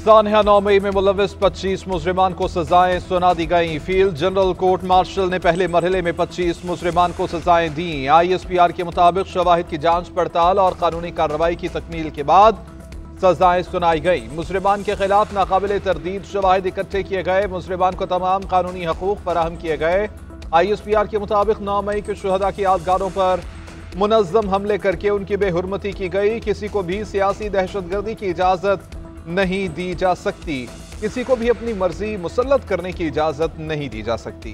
सानिया 9 मई में मुलविस 25 मुजरिमान को सजाएं सुना दी गई। फील्ड जनरल कोर्ट मार्शल ने पहले मरहले में 25 मुजरिमान को सजाएं दी। ISPR के मुताबिक शवाहिद की जांच पड़ताल और कानूनी कार्रवाई की तकमील के बाद सजाएं सुनाई गई। मुजरिमान के खिलाफ नाकाबिले तरदीद शवाहिद इकट्ठे किए गए। मुजरिमान को तमाम कानूनी हकूक फराहम किए गए। ISPR के मुताबिक 9 मई के शुहदा की यादगारों पर मुनज़्ज़म हमले करके उनकी बेहुरमती की गई। किसी को भी सियासी दहशतगर्दी की इजाजत नहीं दी जा सकती। किसी को भी अपनी मर्जी मुसल्लत करने की इजाजत नहीं दी जा सकती।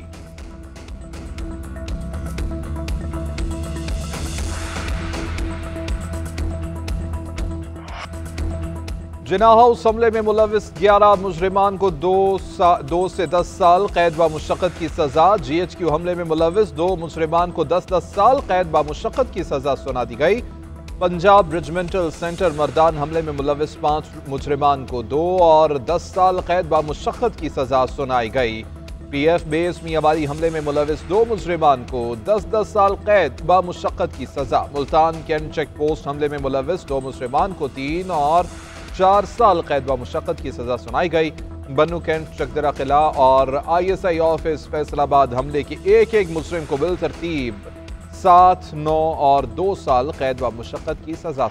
जिना हाउस हमले में मुलविस 11 मुजरिमान को 2 से 10 साल कैद व मुशक्कत की सजा। GHQ हमले में मुलविस 2 मुजरिमान को 10-10 साल कैद व मुशक्कत की सजा सुना दी गई। पंजाब रेजिमेंटल सेंटर मर्दान हमले में मुलविस 5 मुजरिमान को 2 और 10 साल कैद व मुशक्कत की सजा सुनाई गई। PF बेस मियांवाली हमले में मुलविस 2 मुजरिमान को 10-10 साल कैद व मुशक्कत की सजा। मुल्तान कैंट चेक पोस्ट हमले में मुलविस 2 मुजरिमान को 3 और 4 साल कैद व मुशक्कत की सजा सुनाई गई। बन्नू कैंट चकदरा किला और ISI ऑफिस फैसलाबाद हमले के एक मुजरिम को बिल तरतीब 7, 9 और 2 साल कैद व मुशक्कत की सजा।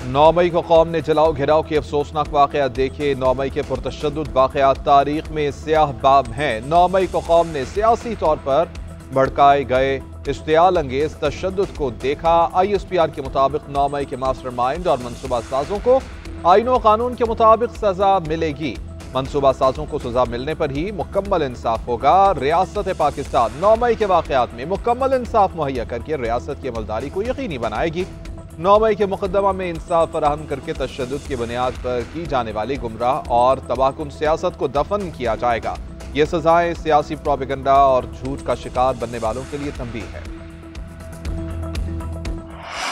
9 मई को कौम ने जलाओ घिराव के अफसोसनाक वाक़यात देखे। 9 मई के पुरतशद्दुद वाक़यात तारीख में स्याह बाब हैं। 9 मई को कौम ने सियासी तौर पर भड़काए गए इश्तियाल अंगेज तशद्दुद को देखा। ISPR के मुताबिक 9 मई के मास्टरमाइंड और मनसूबा साजों को आईन व कानून के मुताबिक सजा मिलेगी। मनसूबा साजों को सजा मिलने पर ही मुकम्मल इंसाफ होगा। रियासत पाकिस्तान 9 मई के वाक़यात में मुकम्मल इंसाफ मुहैया करके रियासत की अमलदारी को यकीनी बनाएगी। 9 मई के मुकदमा में इंसाफ फराहम करके तशद्दुद की बुनियाद पर की जाने वाली गुमराह और तबाहकुन सियासत को दफन किया जाएगा। ये सजाएं सियासी प्रोपेगेंडा और झूठ का शिकार बनने वालों के लिए तंबीह है।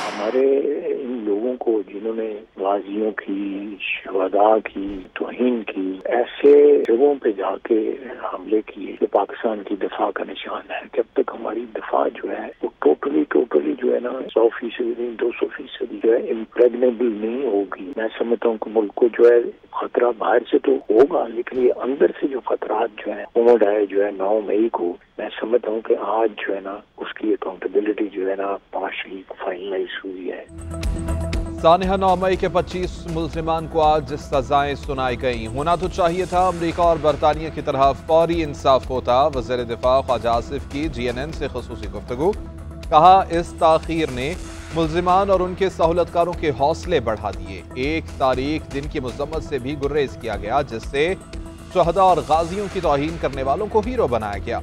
हमारे इन लोगों को जिन्होंने गाजियों की, शुहदा की, तौहीन की, ऐसे जगहों पे जाके हमले किए जो पाकिस्तान की दफा का निशान है। जब तक हमारी दफा जो है वो टोटली जो है ना 100% नहीं 200% जो है इम्प्रेगनेबल नहीं होगी। मैं समझता हूँ कि मुल्क को जो है खतरा बाहर से तो होगा, लेकिन ये अंदर से जो खतरात जो है उमड़ आए जो है 9 मई को, मैं समझता हूँ कि आज जो है ना उसकी अकाउंटेबिलिटी जो है ना पार्शली फाइनलाइज हुई है। सानिया 9 मई के 25 मुल्जिमान को आज सजाएं सुनाई गई। होना तो चाहिए था अमरीका और बरतानिया की तरह फौरी इंसाफ होता। वज़ीर दिफा ख्वाजा आसिफ की GNN से खुसूसी गुफ्तगू। कहा इस ताखीर ने मुल्जिमान और उनके सहूलतकारों के हौसले बढ़ा दिए। 1 तारीख दिन की मजम्मत से भी गुर्रेज किया गया, जिससे शुहदा और गाजियों की तौहीन करने वालों को हीरो बनाया गया।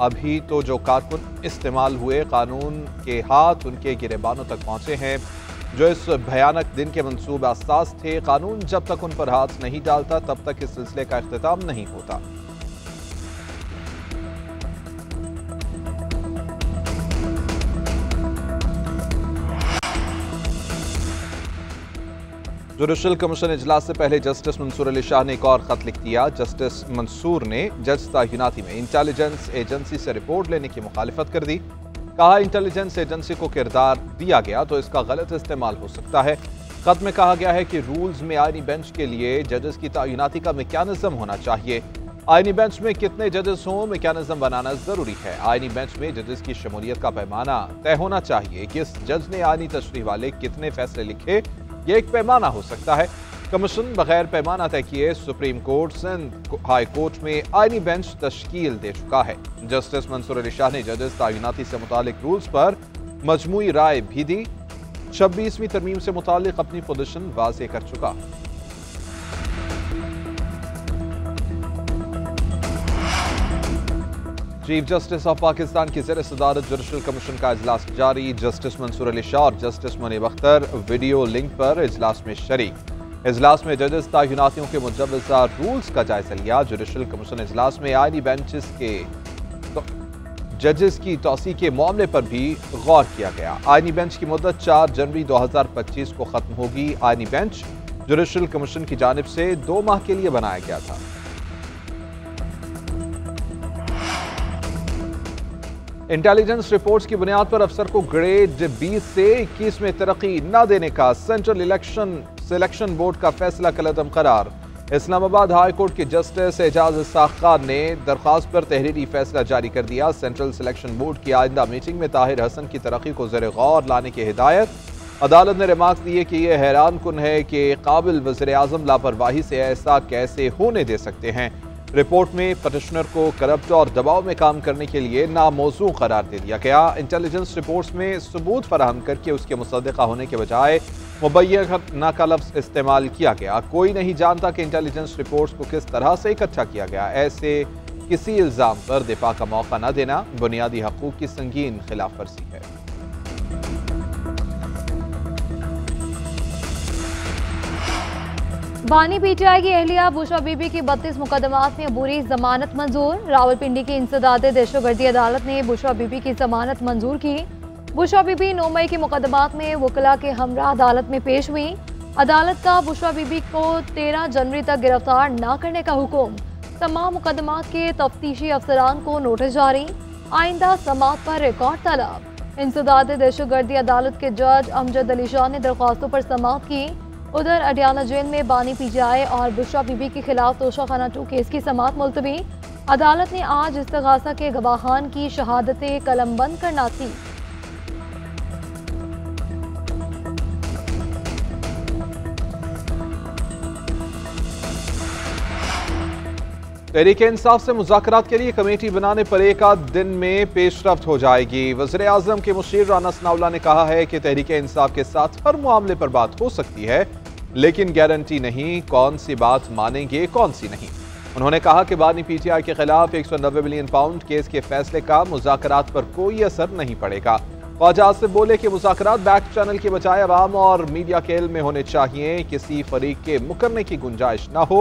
अभी तो जो कारकुन इस्तेमाल हुए कानून के हाथ उनके गिरेबानों तक पहुंचे हैं, जो इस भयानक दिन के मंसूबे असास थे। कानून जब तक उन पर हाथ नहीं डालता तब तक इस सिलसिले का इख्तिताम नहीं होता। जुडिशल कमीशन इजलास से पहले जस्टिस मंसूर अली शाह ने एक और खत लिख दिया। जस्टिस मंसूर ने जज तैनाती में इंटेलिजेंस एजेंसी से रिपोर्ट लेने की मुखालिफत कर दी। कहा इंटेलिजेंस एजेंसी को किरदार दिया गया तो इसका गलत इस्तेमाल हो सकता है। खत में कहा गया है कि रूल्स में आईनी बेंच के लिए जजेस की तैनाती का मैकेनिज्म होना चाहिए। आईनी बेंच में कितने जजेस हों मैकेनिज्म बनाना जरूरी है। आईनी बेंच में जजेस की शमूलियत का पैमाना तय होना चाहिए। किस जज ने आईनी तशरीह वाले कितने फैसले लिखे, ये एक पैमाना हो सकता है। कमीशन बगैर पैमाना तय किए supreme court, Sindh high court में आईनी बेंच तश्कील दे चुका है। जस्टिस मंसूर अली शाह ने जजेस तैनाती से मुतालिक रूल्स पर मजमूई राय भी दी। 26वीं तरमीम से मुतालिक अपनी पोजीशन वाज़ेह कर चुका। चीफ जस्टिस ऑफ पाकिस्तान की ज़ेर सदारत जुडिशल कमीशन का इजलास जारी। जस्टिस मंसूर अली शाह और justice Munib Akhtar video link पर इजलास में शरीक। इजलास में जजेस तैनातियों के मुजव्वज़ा रूल्स का जायजा लिया। जुडिशल कमीशन इजलास में आईनी बेंचेस के जजेस की तौसी के मामले पर भी गौर किया गया। आईनी बेंच की मुद्दत 4 जनवरी 2025 को खत्म होगी। आईनी बेंच जुडिशल कमीशन की जानिब से 2 माह के लिए बनाया गया था। इंटेलिजेंस रिपोर्ट्स की बुनियाद पर अफसर को ग्रेड 20 से 21 में तरक्की न देने का सेंट्रल इलेक्शन सिलेक्शन बोर्ड का फैसला कलअदम करार। इस्लामाबाद हाई कोर्ट के जस्टिस एजाज इसाक खान ने दरख्वास्त पर तहरीरी फैसला जारी कर दिया। सेंट्रल सिलेक्शन बोर्ड की आइंदा मीटिंग में ताहिर हसन की तरक्की को ज़ेर गौर लाने की हिदायत। अदालत ने रिमार्क्स दिए कि यह हैरान कुन है कि काबिल वज़ीर आज़म लापरवाही से ऐसा कैसे होने दे सकते हैं। रिपोर्ट में पटिशनर को करप्ट और दबाव में काम करने के लिए नामौजू करार दे दिया गया। इंटेलिजेंस रिपोर्ट्स में सबूत फराहम करके उसके मुसद्दिक़ा होने के बजाय मुबय्यना का लफ्ज़ इस्तेमाल किया गया। कोई नहीं जानता कि इंटेलिजेंस रिपोर्ट्स को किस तरह से इकट्ठा किया गया। ऐसे किसी इल्ज़ाम पर दिफा का मौका न देना बुनियादी हकूक़ की संगीन खिलाफ वर्जी है। बानी पीटीआई की एहलिया बुशरा बीबी की 32 मुकदमात में अबूरी जमानत मंजूर। रावलपिंडी की इंसदादे दहशतगर्दी अदालत ने बुशरा बीबी की जमानत मंजूर की। बुशरा बीबी 9 मई के मुकदमात में वकला के हमरा अदालत में पेश हुई। अदालत का बुशरा बीबी को 13 जनवरी तक गिरफ्तार न करने का हुक्म। तमाम मुकदमात के तफ्तीशी अफसरान को नोटिस जारी। आइंदा समात पर रिकॉर्ड तलब। इंसदादे दहशतगर्दी अदालत के जज अमजद अली शाह ने दरख्वास्तों पर समात की। उधर अडियाला जेल में बानी पीटीआई और बुशरा बीबी के खिलाफ तोशाखाना 2 केस की समात मुलतवी। अदालत ने आज इस्तगासा के गवाहान की शहादतें कलमबंद करना थी। तहरीक इंसाफ से मुज़ाकरात के लिए कमेटी बनाने पर एक आध दिन में पेशरफ्त हो जाएगी। वज़ीर आज़म के मुशीर राना सनाउल्लाह ने कहा है कि तहरीक इंसाफ के साथ हर मामले पर बात हो सकती है, लेकिन गारंटी नहीं कौन सी बात मानेंगे कौन सी नहीं। उन्होंने कहा कि बानी पीटीआई के खिलाफ 190 मिलियन पाउंड केस के फैसले का मुज़ाकरात पर कोई असर नहीं पड़ेगा। ख्वाजा आसिफ बोले कि मुज़ाकरात बैक चैनल के बजाय अवाम और मीडिया के इल्म में होने चाहिए, किसी फरीक के मुकरने की गुंजाइश न हो।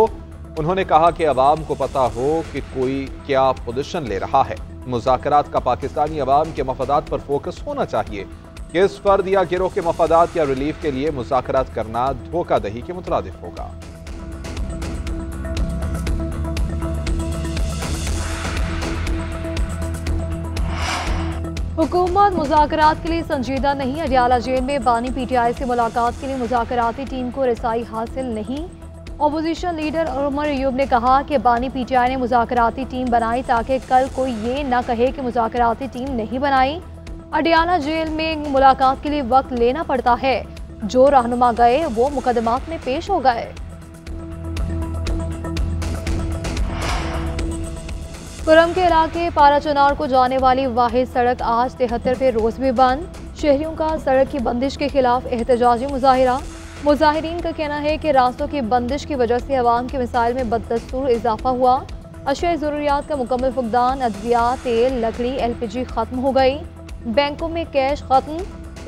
उन्होंने कहा कि अवाम को पता हो कि कोई क्या पोजीशन ले रहा है। मुज़ाकरात का पाकिस्तानी अवाम के मफादात पर फोकस होना चाहिए। किस फर्द या गिरोह के मफादात या रिलीफ के लिए मुज़ाकरात करना धोखादही के मुतरादिफ होगा। हुकूमत मुज़ाकरात के लिए संजीदा नहीं। अडियाला जेल में बानी पीटीआई से मुलाकात के लिए मुज़ाकराती टीम को रसाई हासिल नहीं। अपोजिशन लीडर उमर अयूब ने कहा कि बानी पीटीआई ने मुज़ाकराती टीम बनाई ताकि कल कोई ये न कहे कि मुज़ाकराती टीम नहीं बनाई। अडियाला जेल में मुलाकात के लिए वक्त लेना पड़ता है। जो रहनुमा गए वो मुकदमात में पेश हो गए। कुरम के इलाके पाराचनार को जाने वाली वाहिद सड़क आज 73वें रोज भी बंद। शहरियों का सड़क की बंदिश के खिलाफ एहतजाजी मुजाहिरा। मुजाहिरीन का कहना है कि रास्तों की बंदिश की वजह से अवाम के मिसाइल में बदस्तूर इजाफा हुआ। अशिया ज़रूरियात का मुकम्मल फुकदान, अद्विया, तेल, लकड़ी, LPG ख़त्म हो गई। बैंकों में कैश ख़त्म।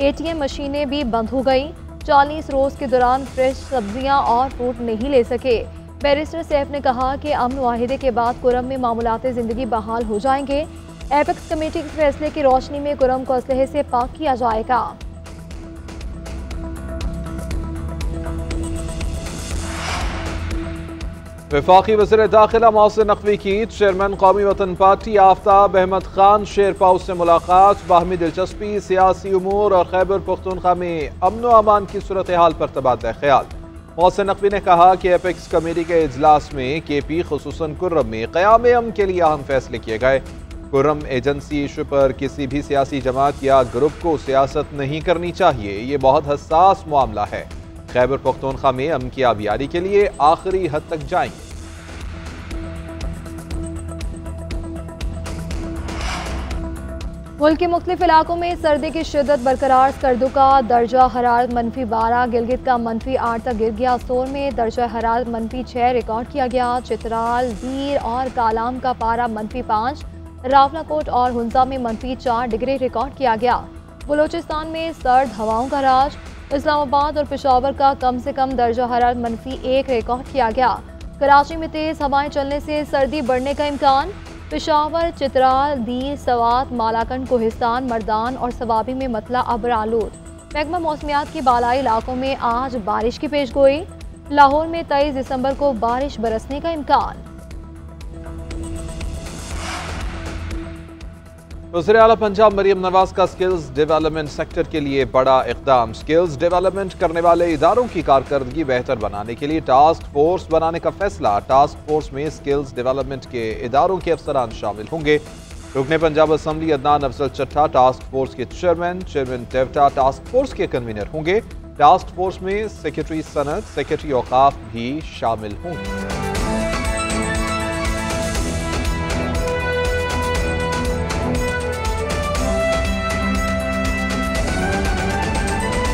ATM मशीनें भी बंद हो गई। 40 रोज़ के दौरान फ्रेश सब्जियां और फ्रूट नहीं ले सके। बैरिस्टर सैफ ने कहा कि अमन वाहिदे के बाद कुरम में मामूलाते ज़िंदगी बहाल हो जाएंगे। एपेक्स कमेटी के फैसले की रोशनी में कुरम को असलहे से पाक किया जाएगा। वफाकी वज़ीर दाखिला मोहसिन नकवी की चेयरमैन कौमी वतन पार्टी आफ्ताब अहमद खान शेरपाव से मुलाकात। बाहमी दिलचस्पी, सियासी उमूर और खैबर पख्तूनख्वा में अमन व अमान की सूरत हाल पर तबादला ख्याल। मोहसिन नकवी ने कहा कि एपेक्स कमेटी के इजलास में KP खुसूसन कुर्रम में क़याम अमन के लिए अहम फैसले किए गए। कुर्रम एजेंसी इशू पर किसी भी सियासी जमात या ग्रुप को सियासत नहीं करनी चाहिए। ये बहुत हसास मामला है। खैबर पख्तूनख्वा में अमन की आबियारी के लिए आखिरी हद तक जाएंगे। मुल्क के मुख्तलिफ इलाकों में सर्दी की शिद्दत बरकरार। स्कर्दू का दर्जा हरारत -12, गिलगित का -8 तक गिर गया। सोर में दर्जा हरारत -6 रिकॉर्ड किया गया। चित्राल, दीर और कालाम का पारा -5, रावलाकोट और हुंजा में -4 डिग्री रिकॉर्ड किया गया। बलोचिस्तान में सर्द हवाओं का राज। इस्लामाबाद और पेशावर का कम से कम दर्जा हरारत -1 रिकॉर्ड किया गया। कराची में तेज हवाएं चलने से सर्दी बढ़ने का इम्कान। पेशावर, चित्राल, दीर, सवात, मालाकंड, कोहिस्तान, मर्दान और सवाबी में मतला अब्र आलूद। महकमा मौसमियात के बालाई इलाकों में आज बारिश की पेशगोई। लाहौर में 23 दिसंबर को बारिश बरसने का इम्कान। वज़ीर आला पंजाब मरियम नवाज का स्किल्स डेवलपमेंट सेक्टर के लिए बड़ा इक़दाम। स्किल्स डेवलपमेंट करने वाले इदारों की कारकर्दगी बेहतर बनाने के लिए टास्क फोर्स बनाने का फैसला। टास्क फोर्स में स्किल्स डेवलपमेंट के इदारों के अफसरान शामिल होंगे। रुकने पंजाब असम्बली अदनान अफजल चट्टा टास्क फोर्स के चेयरमैन टेवटा टास्क फोर्स के कन्वीनर होंगे। टास्क फोर्स में सेक्रेटरी सनत, सेक्रेटरी औकाफ भी शामिल होंगे।